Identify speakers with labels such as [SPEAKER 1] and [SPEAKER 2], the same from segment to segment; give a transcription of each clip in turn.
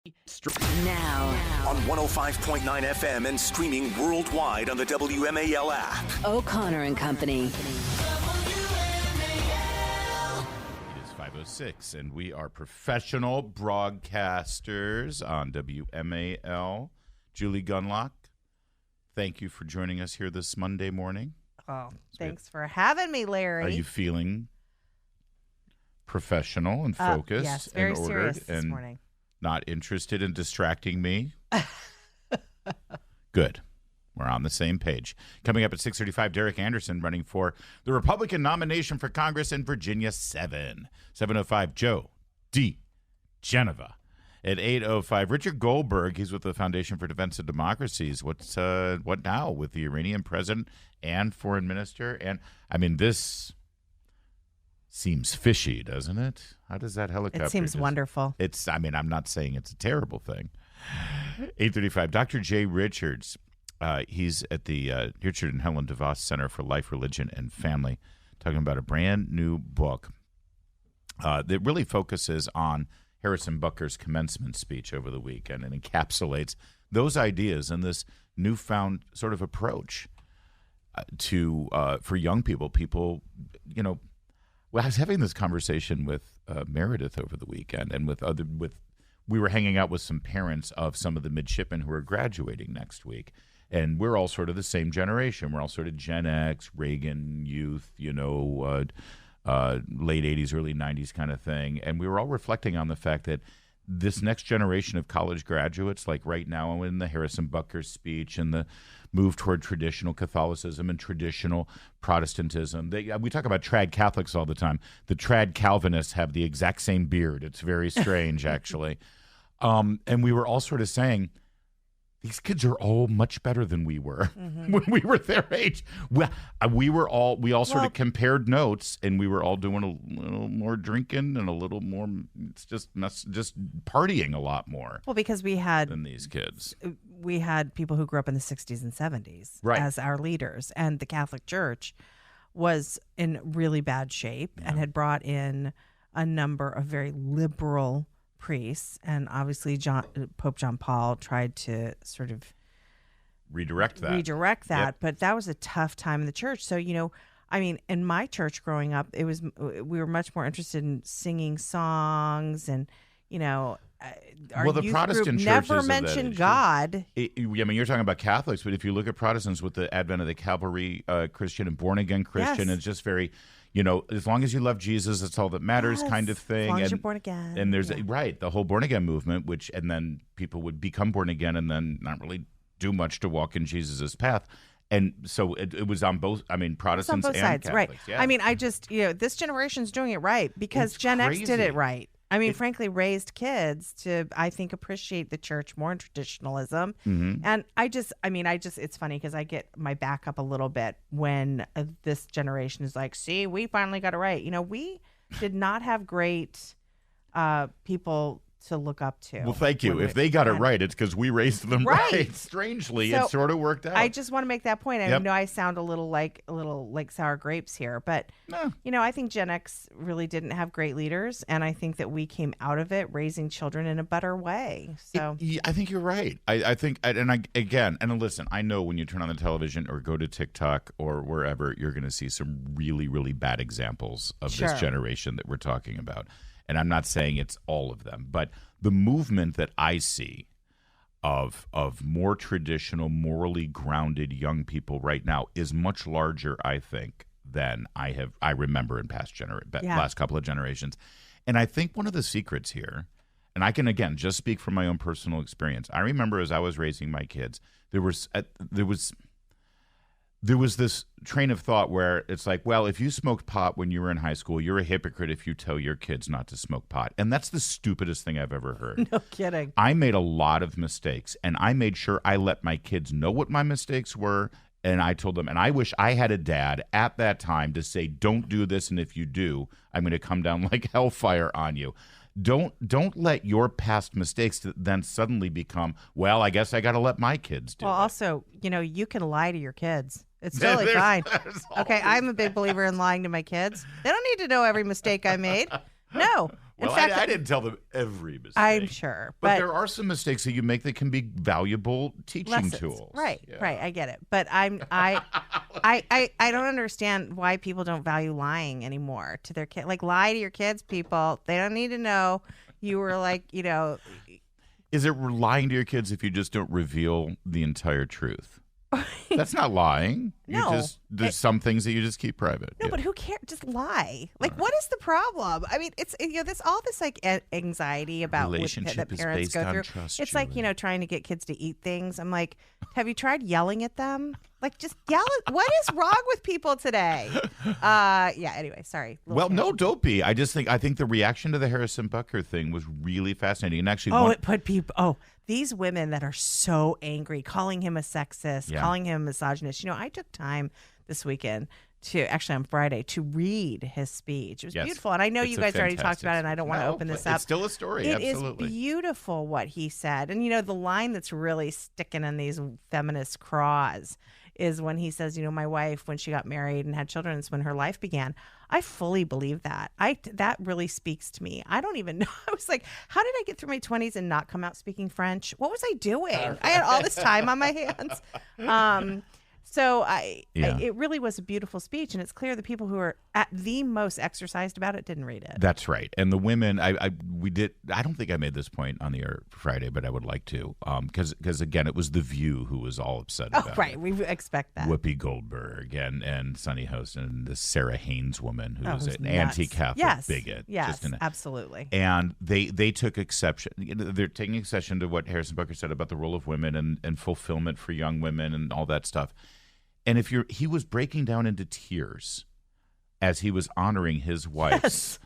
[SPEAKER 1] Now
[SPEAKER 2] on 105.9 FM and streaming worldwide on the WMAL app.
[SPEAKER 1] O'Connor and Company.
[SPEAKER 3] It is 5:06, and we are professional broadcasters on WMAL. Julie Gunlock, thank you for joining us here this Monday morning.
[SPEAKER 4] Oh, thanks for having me, Larry.
[SPEAKER 3] Are you feeling professional and focused
[SPEAKER 4] yes, very
[SPEAKER 3] and ordered
[SPEAKER 4] serious this
[SPEAKER 3] and
[SPEAKER 4] morning.
[SPEAKER 3] not interested in distracting me? Good. We're on the same page. Coming up at 6:35, Derek Anderson running for the Republican nomination for Congress in Virginia 7. 7:05, Joe D. Geneva. At 8:05, Richard Goldberg. He's with the Foundation for Defense of Democracies. What now with the Iranian president and foreign minister? And I mean, this seems fishy, doesn't it? How does that helicopter?
[SPEAKER 4] It seems wonderful.
[SPEAKER 3] I'm not saying it's a terrible thing. 8:35, Dr. Jay Richards. He's at the Richard and Helen DeVos Center for Life, Religion, and Family, talking about a brand new book that really focuses on Harrison Butker's commencement speech over the weekend and encapsulates those ideas and this newfound sort of approach to for young people. Well, I was having this conversation with Meredith over the weekend, and we were hanging out with some parents of some of the midshipmen who are graduating next week, and we're all sort of the same generation. We're all sort of Gen X, Reagan youth, late 80s, early 90s kind of thing, and we were all reflecting on the fact that this next generation of college graduates, like right now in the Harrison Butker speech and the move toward traditional Catholicism and traditional Protestantism. We talk about TradCatholics all the time. The Trad Calvinists have the exact same beard. It's very strange, actually. And we were all sort of saying, these kids are all much better than we were when we were their age. We all sort of compared notes, and we were all doing a little more drinking and a little more, just partying a lot more.
[SPEAKER 4] Well, because we had
[SPEAKER 3] than these kids.
[SPEAKER 4] We had people who grew up in the 60s and 70s
[SPEAKER 3] right.
[SPEAKER 4] as our leaders, and the Catholic Church was in really bad shape and had brought in a number of very liberal priests, and obviously Pope John Paul tried to sort of redirect that.
[SPEAKER 3] Yep.
[SPEAKER 4] But that was a tough time in the church. So, in my church growing up, we were much more interested in singing songs, and our
[SPEAKER 3] the
[SPEAKER 4] youth
[SPEAKER 3] Protestant
[SPEAKER 4] group
[SPEAKER 3] churches
[SPEAKER 4] never mentioned God.
[SPEAKER 3] You're talking about Catholics, but if you look at Protestants with the advent of the Calvary Christian and born again Christian,
[SPEAKER 4] yes.
[SPEAKER 3] It's just very, as long as you love Jesus, that's all that matters, kind of thing.
[SPEAKER 4] As long as you're born again.
[SPEAKER 3] And there's the whole born again movement, and then people would become born again and then not really do much to walk in Jesus's path. And so it was on both. Protestants
[SPEAKER 4] on both
[SPEAKER 3] and
[SPEAKER 4] sides,
[SPEAKER 3] Catholics.
[SPEAKER 4] Right?
[SPEAKER 3] Yeah.
[SPEAKER 4] I just this generation's doing it right because
[SPEAKER 3] It's
[SPEAKER 4] Gen
[SPEAKER 3] crazy.
[SPEAKER 4] X did it right. Frankly, raised kids to, I think, appreciate the church more in traditionalism.
[SPEAKER 3] Mm-hmm.
[SPEAKER 4] And it's funny because I get my back up a little bit when this generation is like, see, we finally got it right. We did not have great people to look up to.
[SPEAKER 3] Well, thank you. If they got it right, it's because we raised them right. Strangely,
[SPEAKER 4] so
[SPEAKER 3] it sort of worked out.
[SPEAKER 4] I just want to make that point. I
[SPEAKER 3] Yep.
[SPEAKER 4] know I sound a little like sour grapes here, but
[SPEAKER 3] No.
[SPEAKER 4] I think Gen X really didn't have great leaders, and I think that we came out of it raising children in a better way. So
[SPEAKER 3] I think you're right. I think, and listen, I know when you turn on the television or go to TikTok or wherever, you're going to see some really, really bad examples of
[SPEAKER 4] Sure.
[SPEAKER 3] this generation that we're talking about. And I'm not saying it's all of them, but the movement that I see of more traditional, morally grounded young people right now is much larger, I think, than I remember in last couple of generations. And I think one of the secrets here, and I can again just speak from my own personal experience. I remember as I was raising my kids, there was this train of thought where it's like, well, if you smoked pot when you were in high school, you're a hypocrite if you tell your kids not to smoke pot. And that's the stupidest thing I've ever heard.
[SPEAKER 4] no kidding.
[SPEAKER 3] I made a lot of mistakes, and I made sure I let my kids know what my mistakes were, and I told them, and I wish I had a dad at that time to say, don't do this, and if you do, I'm going to come down like hellfire on you. Don't let your past mistakes then suddenly become, well, I guess I got to let my kids do it.
[SPEAKER 4] Well, also, you can lie to your kids. It's totally fine. Okay, I'm a big believer in lying to my kids. They don't need to know every mistake I made. No.
[SPEAKER 3] Well, I didn't tell them every mistake.
[SPEAKER 4] I'm sure.
[SPEAKER 3] But there are some mistakes that you make that can be valuable teaching
[SPEAKER 4] lessons.
[SPEAKER 3] tools.
[SPEAKER 4] Right,
[SPEAKER 3] Yeah.
[SPEAKER 4] right. I get it. But I don't understand why people don't value lying anymore to their kids. Like, lie to your kids, people. They don't need to know you were like,
[SPEAKER 3] Is it lying to your kids if you just don't reveal the entire truth? That's not lying.
[SPEAKER 4] No.
[SPEAKER 3] There's some things that you just keep private.
[SPEAKER 4] No, but who cares? Just lie. Like, what is the problem? I mean, it's this all this like anxiety about
[SPEAKER 3] relationship
[SPEAKER 4] that parents
[SPEAKER 3] is
[SPEAKER 4] go
[SPEAKER 3] based on
[SPEAKER 4] through.
[SPEAKER 3] trust,
[SPEAKER 4] It's like trying to get kids to eat things. I'm like, have you tried yelling at them? Like, just yell at. What is wrong with people today? Yeah. Anyway, sorry.
[SPEAKER 3] Well, no, don't be. I think the reaction to the Harrison Butker thing was really fascinating, and actually,
[SPEAKER 4] it put people. These women that are so angry, calling him a sexist, calling him a misogynist. I took time this weekend on Friday, to read his speech. It was beautiful. And I know you guys already talked about it, and I don't want to open this up.
[SPEAKER 3] It's still a story.
[SPEAKER 4] It
[SPEAKER 3] Absolutely.
[SPEAKER 4] is beautiful what he said. And, the line that's really sticking in these feminist craws is when he says, my wife, when she got married and had children, is when her life began. I fully believe that. That really speaks to me. I don't even know. I was like, how did I get through my 20s and not come out speaking French? What was I doing? I had all this time on my hands. So it really was a beautiful speech, and it's clear the people who are at the most exercised about it didn't read it.
[SPEAKER 3] That's right. And the women, we did. I don't think I made this point on the air Friday, but I would like to, because again, it was The View who was all upset about it.
[SPEAKER 4] Right. We expect that.
[SPEAKER 3] Whoopi Goldberg and Sunny Host and the Sarah Haynes woman who's an
[SPEAKER 4] nuts.
[SPEAKER 3] anti-Catholic bigot.
[SPEAKER 4] Yes, absolutely.
[SPEAKER 3] And they took exception. They're taking exception to what Harrison Butker said about the role of women and fulfillment for young women and all that stuff. And he was breaking down into tears as he was honoring his wife's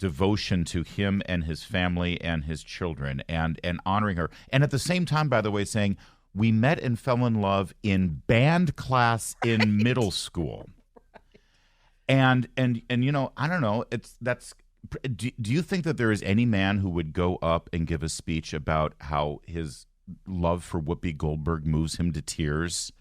[SPEAKER 3] devotion to him and his family and his children and honoring her. And at the same time, by the way, saying, we met and fell in love in band class in middle school. And I don't know, do you think that there is any man who would go up and give a speech about how his love for Whoopi Goldberg moves him to tears?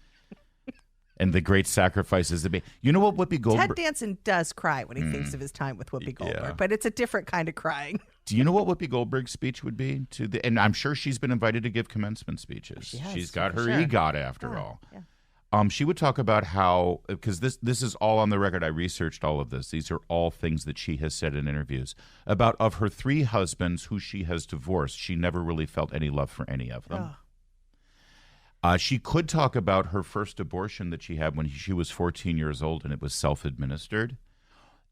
[SPEAKER 3] And the great sacrifices that be. You know what Whoopi Goldberg...
[SPEAKER 4] Ted Danson does cry when he thinks of his time with Whoopi Goldberg, but it's a different kind of crying.
[SPEAKER 3] Do you know what Whoopi Goldberg's speech would be? And I'm sure she's been invited to give commencement speeches. She's got her EGOT after all. Yeah. She would talk about how, because this is all on the record. I researched all of this. These are all things that she has said in interviews about of her 3 husbands who she has divorced. She never really felt any love for any of them. She could talk about her first abortion that she had when she was 14 years old, and it was self-administered.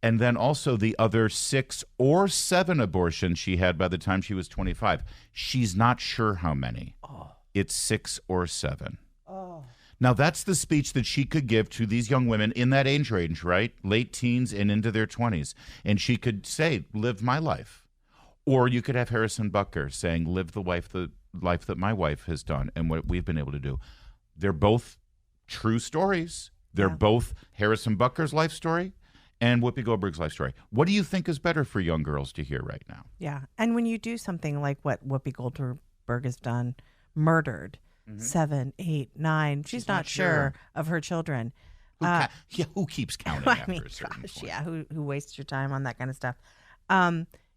[SPEAKER 3] And then also the other 6 or 7 abortions she had by the time she was 25. She's not sure how many. It's 6 or 7. Now, that's the speech that she could give to these young women in that age range, right? Late teens and into their 20s. And she could say, live my life. Or you could have Harrison Butker saying, live the life that my wife has done and what we've been able to do. They're both true stories. They're both Harrison Butker's life story and Whoopi Goldberg's life story. What do you think is better for young girls to hear right now?
[SPEAKER 4] Yeah. And when you do something like what Whoopi Goldberg has done, murdered 7, 8, 9, she's not sure of her children.
[SPEAKER 3] Who keeps counting after a certain point?
[SPEAKER 4] Yeah, who wastes your time on that kind of stuff?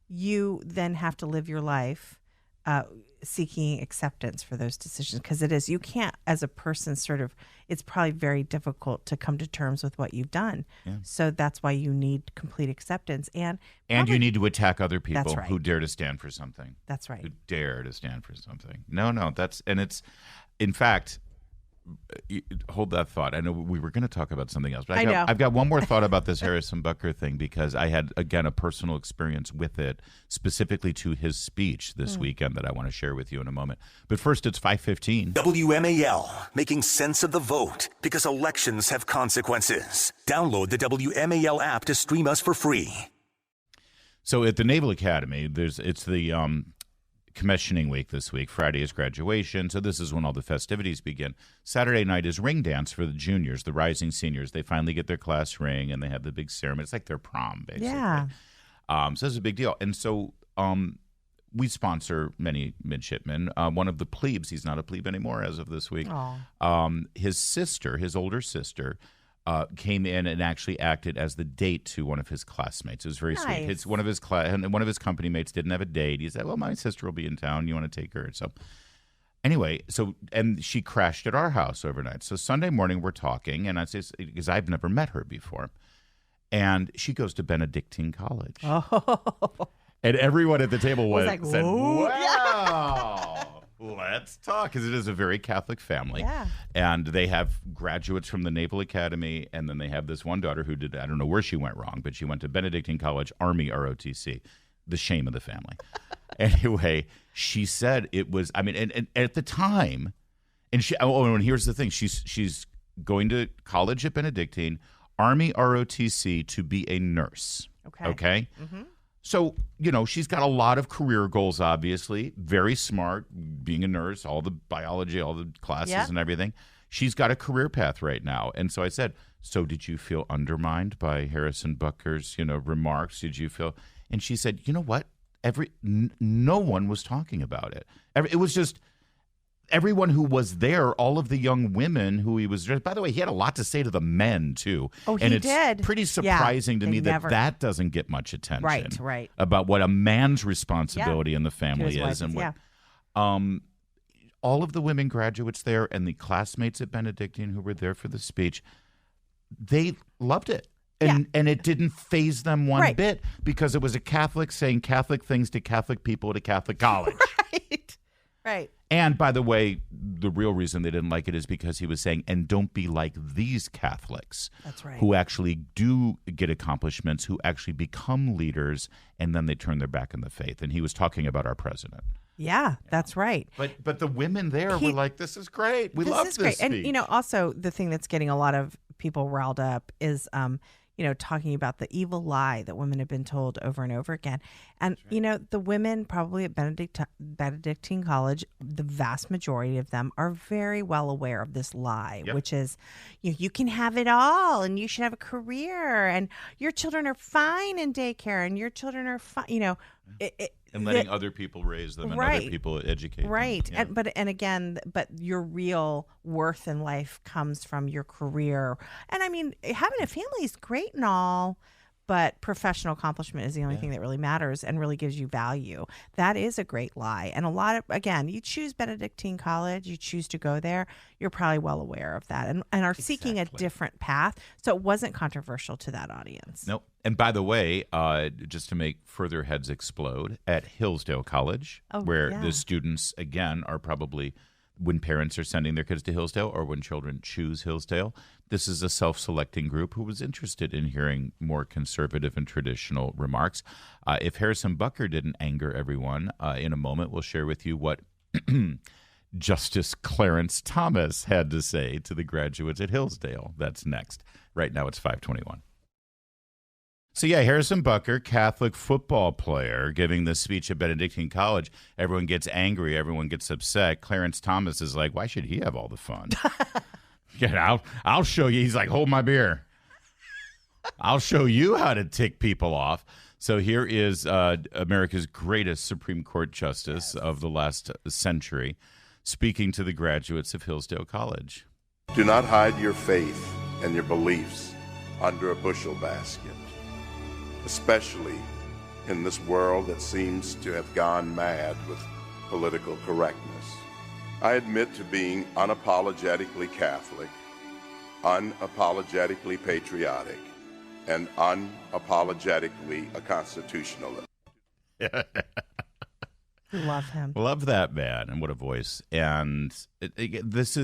[SPEAKER 4] You then have to live your life seeking acceptance for those decisions, because you can't, as a person, it's probably very difficult to come to terms with what you've done. So that's why you need complete acceptance. And
[SPEAKER 3] you need to attack other people
[SPEAKER 4] right.
[SPEAKER 3] who dare to stand for something.
[SPEAKER 4] That's right.
[SPEAKER 3] Who dare to stand for something. No, it's, in fact, hold that thought. I know we were going to talk about something else, but I've got one more thought about this Harrison Butker thing, because I had, again, a personal experience with it, specifically to his speech this weekend that I want to share with you in a moment. But first, it's 5:15.
[SPEAKER 2] WMAL, making sense of the vote, because elections have consequences. Download the WMAL app to stream us for free.
[SPEAKER 3] So at the Naval Academy, it's the commissioning week this week. Friday is graduation, so this is when all the festivities begin. Saturday night is ring dance for the juniors, the rising seniors. They finally get their class ring, and they have the big ceremony. It's like their prom, basically. Yeah. So it's a big deal. And so we sponsor many midshipmen. One of the plebes, he's not a plebe anymore as of this week. His sister, his older sister, came in and actually acted as the date to one of his classmates. It was very sweet. One of his company mates didn't have a date. He said, "Well, my sister will be in town. You want to take her?" So anyway, and she crashed at our house overnight. So Sunday morning we're talking, and I say, because I've never met her before, and she goes to Benedictine College.
[SPEAKER 4] Oh.
[SPEAKER 3] And everyone at the table said,
[SPEAKER 4] "Whoa."
[SPEAKER 3] "Wow." Let's talk, because it is a very Catholic family.
[SPEAKER 4] Yeah.
[SPEAKER 3] And they have graduates from the Naval Academy, and then they have this one daughter who I don't know where she went wrong, but she went to Benedictine College, Army ROTC, the shame of the family. Anyway, she said it was, and at the time, and here's the thing, she's going to college at Benedictine, Army ROTC, to be a nurse. Okay? Mm-hmm. So, she's got a lot of career goals, obviously. Very smart, being a nurse, all the biology, all the classes and everything. She's got a career path right now. And so I said, so did you feel undermined by Harrison Butker's, remarks? Did you feel? And she said, you know what? No one was talking about it. It was just everyone who was there, all of the young women who he was. By the way, he had a lot to say to the men too.
[SPEAKER 4] Oh,
[SPEAKER 3] and
[SPEAKER 4] he
[SPEAKER 3] it's
[SPEAKER 4] did.
[SPEAKER 3] Pretty surprising to me that doesn't get much attention.
[SPEAKER 4] Right.
[SPEAKER 3] About what a man's responsibility in the family
[SPEAKER 4] wife,
[SPEAKER 3] is, and what. All of the women graduates there and the classmates at Benedictine who were there for the speech, they loved it. And it didn't faze them one bit, because it was a Catholic saying Catholic things to Catholic people at a Catholic college.
[SPEAKER 4] Right.
[SPEAKER 3] And by the way, the real reason they didn't like it is because he was saying, and don't be like these Catholics.
[SPEAKER 4] That's right.
[SPEAKER 3] Who actually do get accomplishments, who actually become leaders, and then they turn their back on the faith. And he was talking about our president.
[SPEAKER 4] Yeah, that's right.
[SPEAKER 3] But the women there were like, this is great. We love this speech.
[SPEAKER 4] And, also the thing that's getting a lot of people riled up is talking about the evil lie that women have been told over and over again. And, the women probably at Benedictine College, the vast majority of them are very well aware of this lie, which is you can have it all and you should have a career and your children are fine in daycare and your children are fine,
[SPEAKER 3] and letting other people raise them and other people educate them.
[SPEAKER 4] Right.
[SPEAKER 3] Yeah.
[SPEAKER 4] But your real worth in life comes from your career. And having a family is great and all, but professional accomplishment is the only thing that really matters and really gives you value. That is a great lie. And you choose Benedictine College, you choose to go there, you're probably well aware of that and are seeking a different path. So it wasn't controversial to that audience.
[SPEAKER 3] Nope. And by the way, just to make further heads explode, at Hillsdale College, where the students, again, are probably, when parents are sending their kids to Hillsdale or when children choose Hillsdale, this is a self-selecting group who was interested in hearing more conservative and traditional remarks. If Harrison Butker didn't anger everyone, in a moment we'll share with you what Justice Clarence Thomas had to say to the graduates at Hillsdale. That's next. Right now it's 5:21. So Harrison Butker, Catholic football player, giving this speech at Benedictine College. Everyone gets angry. Everyone gets upset. Clarence Thomas is like, why should he have all the fun? I'll show you. He's like, hold my beer. I'll show you how to tick people off. So here is America's greatest Supreme Court justice of the last century speaking to the graduates of Hillsdale College.
[SPEAKER 1] Do not hide your faith and your beliefs under a bushel basket, especially in this world that seems to have gone mad with political correctness. I admit to being unapologetically Catholic, unapologetically patriotic, and unapologetically a constitutionalist.
[SPEAKER 4] Love him.
[SPEAKER 3] Love that man, and what a voice. And here's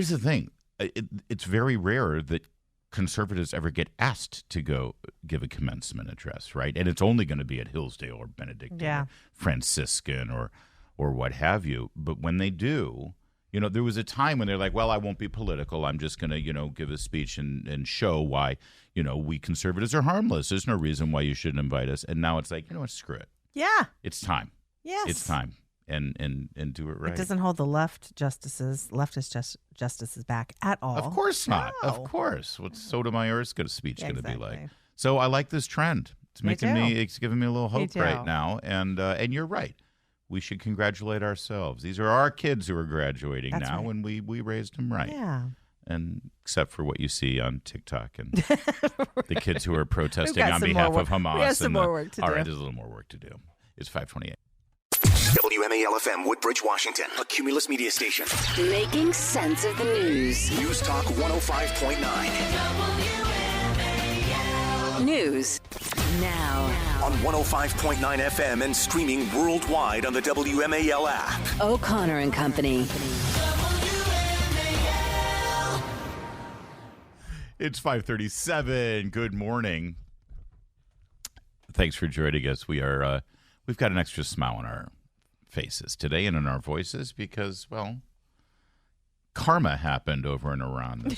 [SPEAKER 3] the thing. It's very rare that conservatives ever get asked to go give a commencement address, right? And it's only going to be at Hillsdale or Benedictine or Franciscan or what have you. But when they do, there was a time when they're like, well, I won't be political. I'm just going to, give a speech and show why, we conservatives are harmless. There's no reason why you shouldn't invite us. And now it's like, what, screw it.
[SPEAKER 4] Yeah.
[SPEAKER 3] It's time.
[SPEAKER 4] Yes.
[SPEAKER 3] It's time. And do it right.
[SPEAKER 4] It doesn't hold the leftist justices back at all.
[SPEAKER 3] Of course not.
[SPEAKER 4] No.
[SPEAKER 3] Of course. What's Sotomayor's speech going to be like? So I like this trend. It's giving me a little hope right now. And you're right. We should congratulate ourselves. These are our kids who are graduating now, and we raised them right.
[SPEAKER 4] Yeah.
[SPEAKER 3] and except for what you see on TikTok and the kids who are protesting on behalf of Hamas.
[SPEAKER 4] We have some more work to do.
[SPEAKER 3] All right, there's a little more work to do. It's 5:28.
[SPEAKER 2] WMAL-FM, Woodbridge, Washington, a Cumulus media station.
[SPEAKER 5] Making sense of the news.
[SPEAKER 2] News Talk 105.9.
[SPEAKER 5] News now.
[SPEAKER 2] On 105.9 FM and streaming worldwide on the WMAL app.
[SPEAKER 5] O'Connor and Company.
[SPEAKER 3] It's 5:37. Good morning. Thanks for joining us. We've got an extra smile on our faces today and in our voices because, well, karma happened over in Iran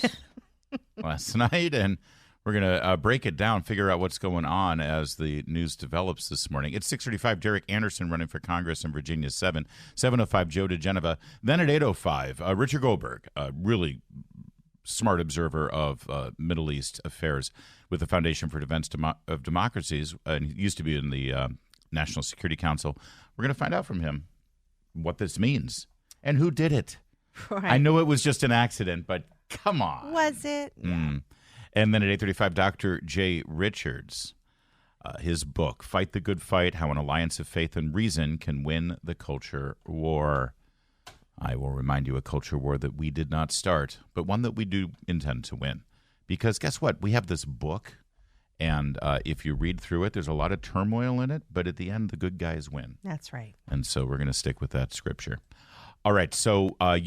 [SPEAKER 3] last night, and we're going to break it down, figure out what's going on as the news develops this morning. It's 6:35, Derek Anderson running for Congress in Virginia 7, 7:05, Joe DeGeneva. Then at 8:05, Richard Goldberg, a really smart observer of Middle East affairs with the Foundation for Defense of Democracies, and he used to be in the National Security Council. We're going to find out from him what this means and who did it.
[SPEAKER 4] Right.
[SPEAKER 3] I know it was just an accident, but come on.
[SPEAKER 4] Was it?
[SPEAKER 3] And then at 8:35, Dr. Jay Richards, his book, Fight the Good Fight, How an Alliance of Faith and Reason Can Win the Culture War. I will remind you, a culture war that we did not start, but one that we do intend to win. Because guess what? We have this book, and if you read through it, there's a lot of turmoil in it, but at the end, the good guys win.
[SPEAKER 4] That's right.
[SPEAKER 3] And so we're going to stick with that scripture. All right, so a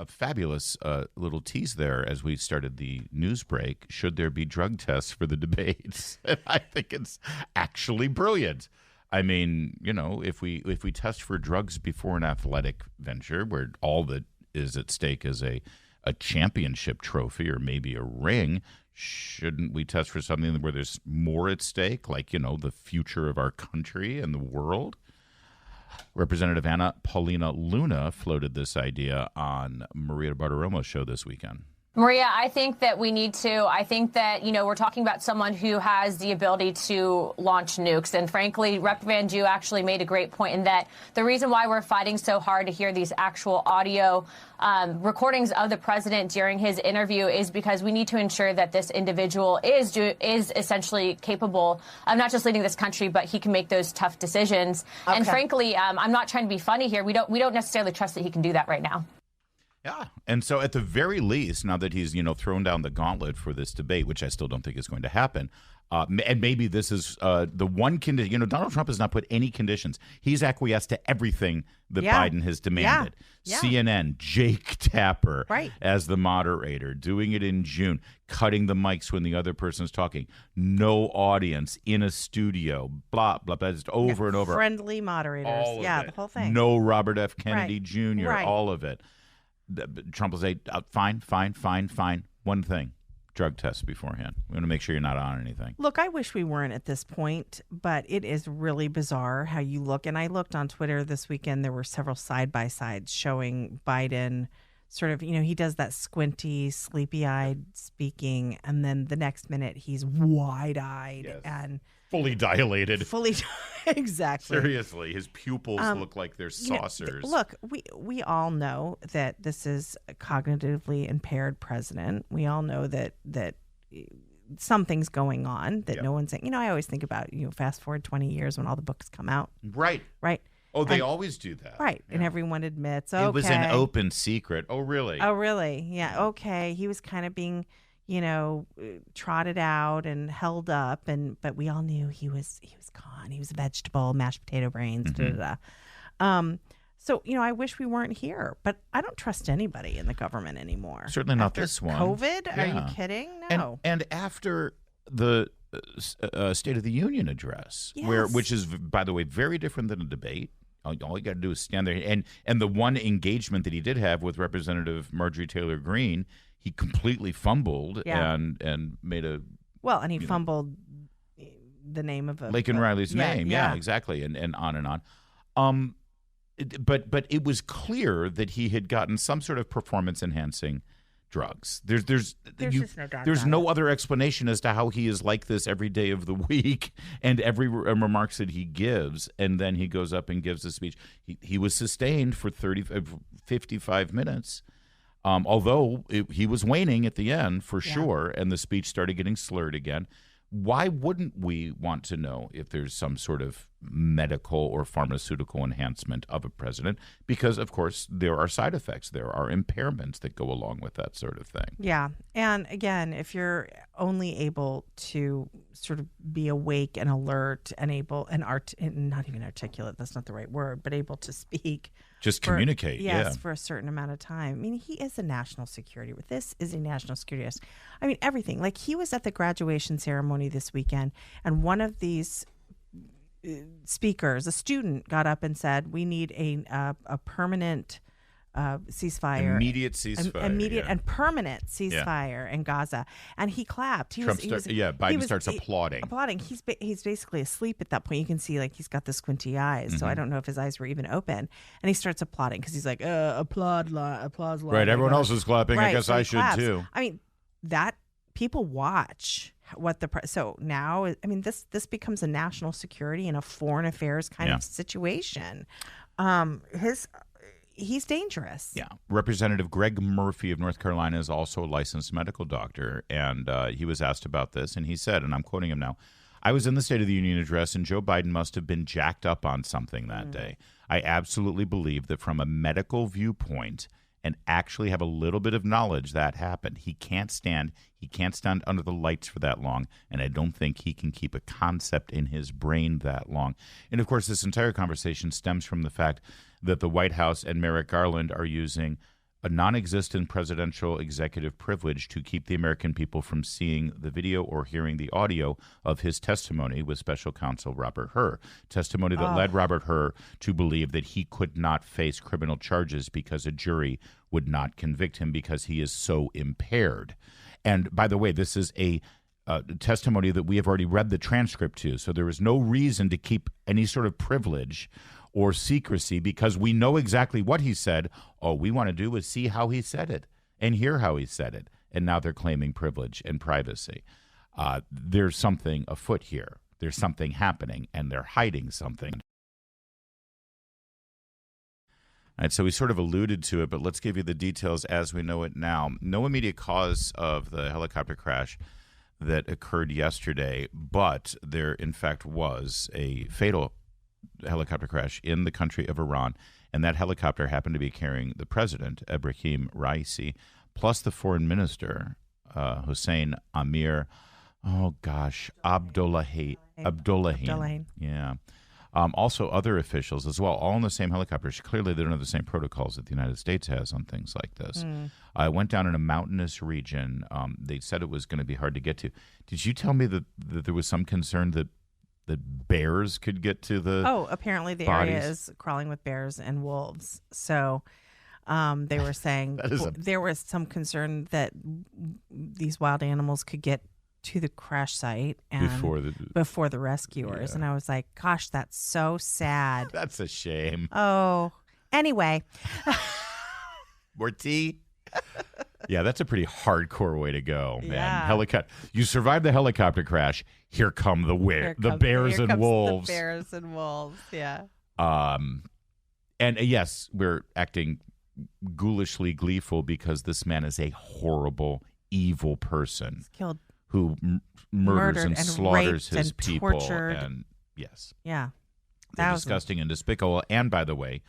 [SPEAKER 3] fabulous little tease there as we started the news break. Should there be drug tests for the debates? And I think it's actually brilliant. I mean, you know, if we test for drugs before an athletic venture where all that is at stake is a championship trophy or maybe a ring, shouldn't we test for something where there's more at stake, like, you know, the future of our country and the world? Representative Anna Paulina Luna floated this idea on Maria Bartiromo's show this weekend.
[SPEAKER 6] Maria, I think that we need to. I think that, you know, we're talking about someone who has the ability to launch nukes. And frankly, Rep. Van Jew actually made a great point in that the reason why we're fighting so hard to hear these actual audio recordings of the president during his interview is because we need to ensure that this individual is essentially capable of not just leading this country, but he can make those tough decisions. Okay. And frankly, I'm not trying to be funny here. We don't necessarily trust that he can do that right now.
[SPEAKER 3] Yeah. And so at the very least, now that he's, you know, thrown down the gauntlet for this debate, which I still don't think is going to happen, and maybe this is the one condition, you know, Donald Trump has not put any conditions. He's acquiesced to everything that Biden has demanded. Yeah. CNN, Jake Tapper as the moderator, doing it in June, cutting the mics when the other person's talking, no audience in a studio, blah, blah, blah, just over and over.
[SPEAKER 4] Friendly moderators. Yeah, the whole thing.
[SPEAKER 3] No Robert F. Kennedy Jr., all of it. Trump will say, fine. One thing, drug tests beforehand. We want to make sure you're not on anything.
[SPEAKER 4] Look, I wish we weren't at this point, but it is really bizarre how you look. And I looked on Twitter this weekend. There were several side-by-sides showing Biden sort of, you know, he does that squinty, sleepy-eyed speaking, and then the next minute he's wide-eyed and
[SPEAKER 3] fully dilated.
[SPEAKER 4] Exactly.
[SPEAKER 3] Seriously, his pupils look like they're saucers.
[SPEAKER 4] You know, look, we all know that this is a cognitively impaired president. We all know that something's going on that no one's saying. You know, I always think about, you know, fast forward 20 years when all the books come out.
[SPEAKER 3] Right. Oh, they always do that.
[SPEAKER 4] Right. Yeah. And everyone admits, okay.
[SPEAKER 3] It was an open secret. Oh, really?
[SPEAKER 4] Yeah. Okay. He was kind of being, you know, trotted out and held up, but we all knew he was gone. He was a vegetable, mashed potato brains. So, you know, I wish we weren't here, but I don't trust anybody in the government anymore.
[SPEAKER 3] Certainly not
[SPEAKER 4] after
[SPEAKER 3] this one.
[SPEAKER 4] COVID? Yeah. Are you kidding? No.
[SPEAKER 3] And after the State of the Union address, which is, by the way, very different than a debate. All you got to do is stand there. And the one engagement that he did have with Representative Marjorie Taylor Greene, he completely fumbled and made a...
[SPEAKER 4] Well, and he fumbled the name of
[SPEAKER 3] Laken Riley's name. Yeah, exactly. And on and on. But it was clear that he had gotten some sort of performance-enhancing drugs. There's just no doubt. There's no other explanation as to how he is like this every day of the week and every remarks that he gives, and then he goes up and gives a speech. He was sustained for 55 minutes. Although he was waning at the end for sure, and the speech started getting slurred again. Why wouldn't we want to know if there's some sort of medical or pharmaceutical enhancement of a president? Because, of course, there are side effects. There are impairments that go along with that sort of thing.
[SPEAKER 4] Yeah. And again, if you're only able to sort of be awake and alert and able and not even articulate, that's not the right word, but able to speak.
[SPEAKER 3] Just communicate,
[SPEAKER 4] yes, for a certain amount of time. I mean, he is a national security. This is a national security risk. I mean, everything. Like, he was at the graduation ceremony this weekend, and one of these speakers, a student, got up and said, "We need a permanent ceasefire,
[SPEAKER 3] immediate ceasefire,
[SPEAKER 4] immediate and permanent ceasefire in Gaza." And he clapped.
[SPEAKER 3] Biden starts applauding.
[SPEAKER 4] He's basically asleep at that point. You can see, like, he's got the squinty eyes. So I don't know if his eyes were even open. And he starts applauding because he's like, applause line.
[SPEAKER 3] Right. Everyone else is clapping.
[SPEAKER 4] Right,
[SPEAKER 3] I guess
[SPEAKER 4] so
[SPEAKER 3] I should
[SPEAKER 4] claps.
[SPEAKER 3] too.
[SPEAKER 4] I mean, that people watch what so now, I mean, this becomes a national security and a foreign affairs kind of situation. He's dangerous.
[SPEAKER 3] Yeah. Representative Greg Murphy of North Carolina is also a licensed medical doctor, and he was asked about this, and he said, and I'm quoting him now, "I was in the State of the Union address, and Joe Biden must have been jacked up on something that day. I absolutely believe that from a medical viewpoint and actually have a little bit of knowledge that happened. He can't stand under the lights for that long, and I don't think he can keep a concept in his brain that long." And, of course, this entire conversation stems from the fact that the White House and Merrick Garland are using a non-existent presidential executive privilege to keep the American people from seeing the video or hearing the audio of his testimony with special counsel Robert Hur. Testimony that led Robert Hur to believe that he could not face criminal charges because a jury would not convict him because he is so impaired. And by the way, this is a testimony that we have already read the transcript to, so there is no reason to keep any sort of privilege or secrecy because we know exactly what he said. All we want to do is see how he said it and hear how he said it. And now they're claiming privilege and privacy. There's something afoot here. There's something happening, and they're hiding something. All right, so we sort of alluded to it, but let's give you the details as we know it now. No immediate cause of the helicopter crash that occurred yesterday, but there, in fact, was a fatal helicopter crash in the country of Iran, and that helicopter happened to be carrying the president, Ebrahim Raisi, plus the foreign minister, Hussein Amir, Abdullahian. Yeah. Also other officials as well, all in the same helicopter. Clearly, they don't have the same protocols that the United States has on things like this. I went down in a mountainous region. They said it was going to be hard to get to. Did you tell me that there was some concern that bears could get to the
[SPEAKER 4] apparently the
[SPEAKER 3] bodies?
[SPEAKER 4] area is crawling with bears and wolves. So they were saying there was some concern that these wild animals could get to the crash site and before the rescuers. Yeah. And I was like, gosh, that's so sad.
[SPEAKER 3] That's a shame.
[SPEAKER 4] Oh, anyway.
[SPEAKER 3] More tea? Yeah, that's a pretty hardcore way to go, man. Yeah. You survived the helicopter crash. Here come the bears and wolves.
[SPEAKER 4] The bears and wolves, yeah.
[SPEAKER 3] And yes, we're acting ghoulishly gleeful because this man is a horrible, evil person.
[SPEAKER 4] He's killed,
[SPEAKER 3] who murders and slaughters his
[SPEAKER 4] and
[SPEAKER 3] people.
[SPEAKER 4] Tortured.
[SPEAKER 3] And yes.
[SPEAKER 4] Yeah.
[SPEAKER 3] They're disgusting and despicable. And by the way,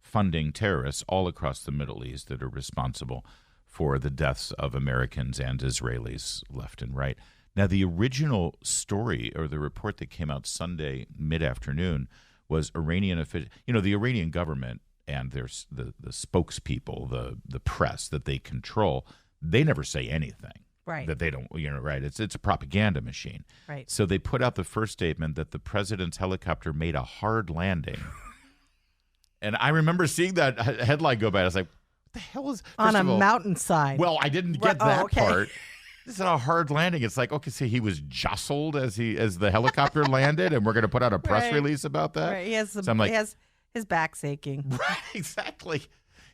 [SPEAKER 3] funding terrorists all across the Middle East that are responsible for the deaths of Americans and Israelis left and right. Now, the original story or the report that came out Sunday mid-afternoon was Iranian officials. You know, the Iranian government and there's the spokespeople, the press that they control, they never say anything.
[SPEAKER 4] Right.
[SPEAKER 3] That they don't, right. It's a propaganda machine.
[SPEAKER 4] Right.
[SPEAKER 3] So they put out the first statement that the president's helicopter made a hard landing. And I remember seeing that headline go by. I was like, what the hell is...
[SPEAKER 4] On a mountainside.
[SPEAKER 3] Well, I didn't get that part. This is a hard landing. It's like, okay, so he was jostled as the helicopter landed, and we're going to put out a press release about that?
[SPEAKER 4] Right. He has his back's aching.
[SPEAKER 3] Right, exactly.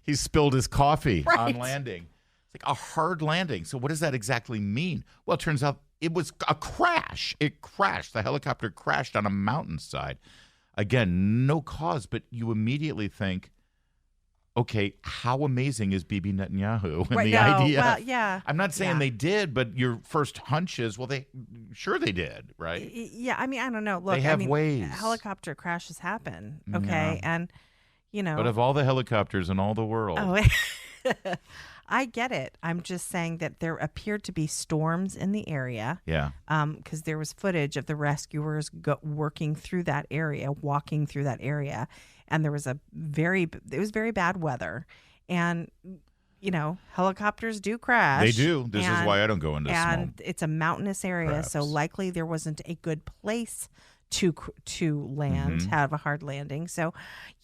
[SPEAKER 3] He spilled his coffee on landing. Like a hard landing. So what does that exactly mean? Well, it turns out it was a crash. It crashed. The helicopter crashed on a mountainside. Again, no cause, but you immediately think, okay, how amazing is Bibi Netanyahu and
[SPEAKER 4] Right,
[SPEAKER 3] the
[SPEAKER 4] no,
[SPEAKER 3] idea?
[SPEAKER 4] well, yeah,
[SPEAKER 3] I'm not saying
[SPEAKER 4] yeah.
[SPEAKER 3] they did, but your first hunch is, well, they did, right?
[SPEAKER 4] Yeah, I mean, I don't know. Look,
[SPEAKER 3] They have
[SPEAKER 4] I mean,
[SPEAKER 3] ways.
[SPEAKER 4] helicopter crashes happen, okay?
[SPEAKER 3] Yeah.
[SPEAKER 4] And, you know.
[SPEAKER 3] But of all the helicopters in all the world,
[SPEAKER 4] I get it. I'm just saying that there appeared to be storms in the area.
[SPEAKER 3] yeah,
[SPEAKER 4] Because there was footage of the rescuers walking through that area, and it was very bad weather, and helicopters do crash.
[SPEAKER 3] they do. This is why I don't go into
[SPEAKER 4] And
[SPEAKER 3] small.
[SPEAKER 4] it's a mountainous area, so
[SPEAKER 3] crafts.
[SPEAKER 4] likely there wasn't a good place to land,
[SPEAKER 3] Mm-hmm.
[SPEAKER 4] have a hard landing. So,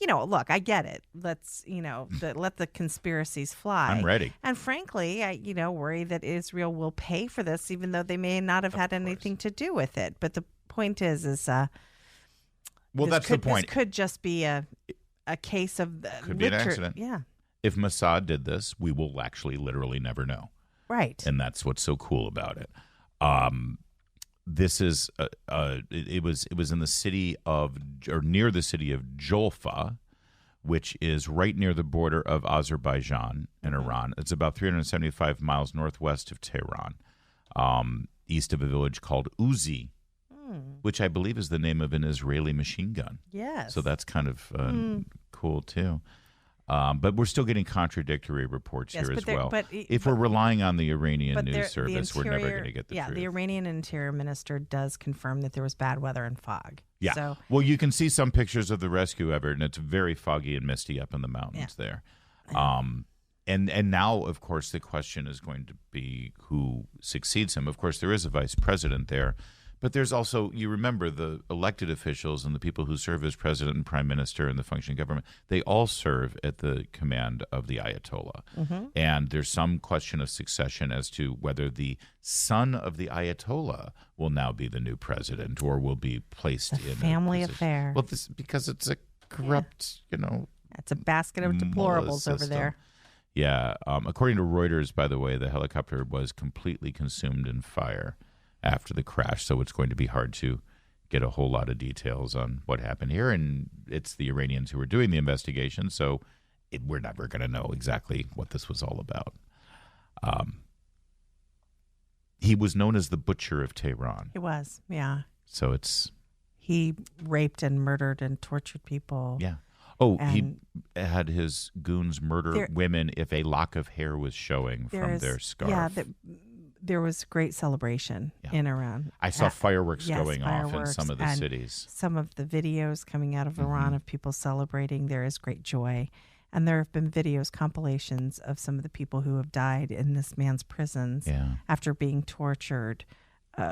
[SPEAKER 4] look, I get it. Let's, let the conspiracies fly.
[SPEAKER 3] I'm ready.
[SPEAKER 4] And frankly, I, worry that Israel will pay for this, even though they may not have had anything to do with it. But the point is,
[SPEAKER 3] Well, that's the point.
[SPEAKER 4] This could just be a case of
[SPEAKER 3] Could be an accident.
[SPEAKER 4] Yeah,
[SPEAKER 3] If Mossad did this, we will actually literally never know.
[SPEAKER 4] right.
[SPEAKER 3] And that's what's so cool about it. This is it was in the city of, or near the city of Jolfa, which is right near the border of Azerbaijan and Iran. It's about 375 miles northwest of Tehran, east of a village called Uzi, which I believe is the name of an Israeli machine gun.
[SPEAKER 4] Yes.
[SPEAKER 3] So that's kind of cool too. But we're still getting contradictory reports
[SPEAKER 4] Yes,
[SPEAKER 3] here
[SPEAKER 4] but
[SPEAKER 3] as
[SPEAKER 4] there-
[SPEAKER 3] well.
[SPEAKER 4] but-
[SPEAKER 3] If we're relying on the Iranian
[SPEAKER 4] But
[SPEAKER 3] news
[SPEAKER 4] the
[SPEAKER 3] service, we're never going to get the truth.
[SPEAKER 4] the Iranian Interior Minister does confirm that there was bad weather and fog.
[SPEAKER 3] Yeah.
[SPEAKER 4] So,
[SPEAKER 3] Well, you can see some pictures of the rescue effort, and it's very foggy and misty up in the mountains there. And now, of course, the question is going to be who succeeds him. Of course, there is a vice president there, but there's also, you remember, the elected officials and the people who serve as president and prime minister in the functioning government, they all serve at the command of the Ayatollah. And there's some question of succession as to whether the son of the Ayatollah will now be the new president or will be placed in a
[SPEAKER 4] family
[SPEAKER 3] position.
[SPEAKER 4] affair.
[SPEAKER 3] Well, because it's a corrupt,
[SPEAKER 4] it's a basket of
[SPEAKER 3] mullah
[SPEAKER 4] deplorables over
[SPEAKER 3] system.
[SPEAKER 4] there.
[SPEAKER 3] Yeah. According to Reuters, by the way, the helicopter was completely consumed in fire after the crash, so it's going to be hard to get a whole lot of details on what happened here. And it's the Iranians who are doing the investigation, so we're never going to know exactly what this was all about. He was known as the Butcher of Tehran.
[SPEAKER 4] It was, yeah.
[SPEAKER 3] So it's...
[SPEAKER 4] He raped and murdered and tortured people.
[SPEAKER 3] Yeah. Oh,
[SPEAKER 4] And
[SPEAKER 3] he had his goons murder women if a lock of hair was showing from their scarf.
[SPEAKER 4] Yeah, there was great celebration in Iran.
[SPEAKER 3] I saw fireworks
[SPEAKER 4] Yes,
[SPEAKER 3] going off in
[SPEAKER 4] fireworks,
[SPEAKER 3] some of the
[SPEAKER 4] and
[SPEAKER 3] cities.
[SPEAKER 4] Some of the videos coming out of Iran of people celebrating, there is great joy. And there have been videos, compilations of some of the people who have died in this man's prisons after being tortured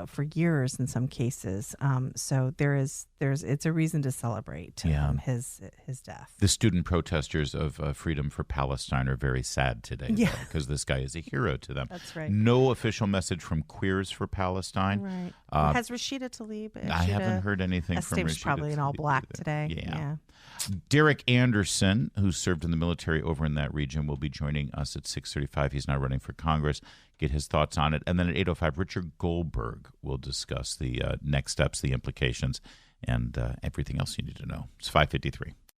[SPEAKER 4] for years in some cases. So it's a reason to celebrate his death.
[SPEAKER 3] The student protesters of Freedom for Palestine are very sad today because this guy is a hero to them.
[SPEAKER 4] That's right.
[SPEAKER 3] No official message from Queers for Palestine.
[SPEAKER 4] Right. Has Rashida Tlaib?
[SPEAKER 3] I haven't heard anything from
[SPEAKER 4] Rashida.
[SPEAKER 3] Rashida
[SPEAKER 4] Probably in all
[SPEAKER 3] Tlaib
[SPEAKER 4] black
[SPEAKER 3] either.
[SPEAKER 4] today.
[SPEAKER 3] Yeah. Derek Anderson, who served in the military over in that region, will be joining us at 6:35. He's now running for Congress. Get his thoughts on it. And then at 8:05, Richard Goldberg will discuss the next steps, the implications, and everything else you need to know. It's 5:53.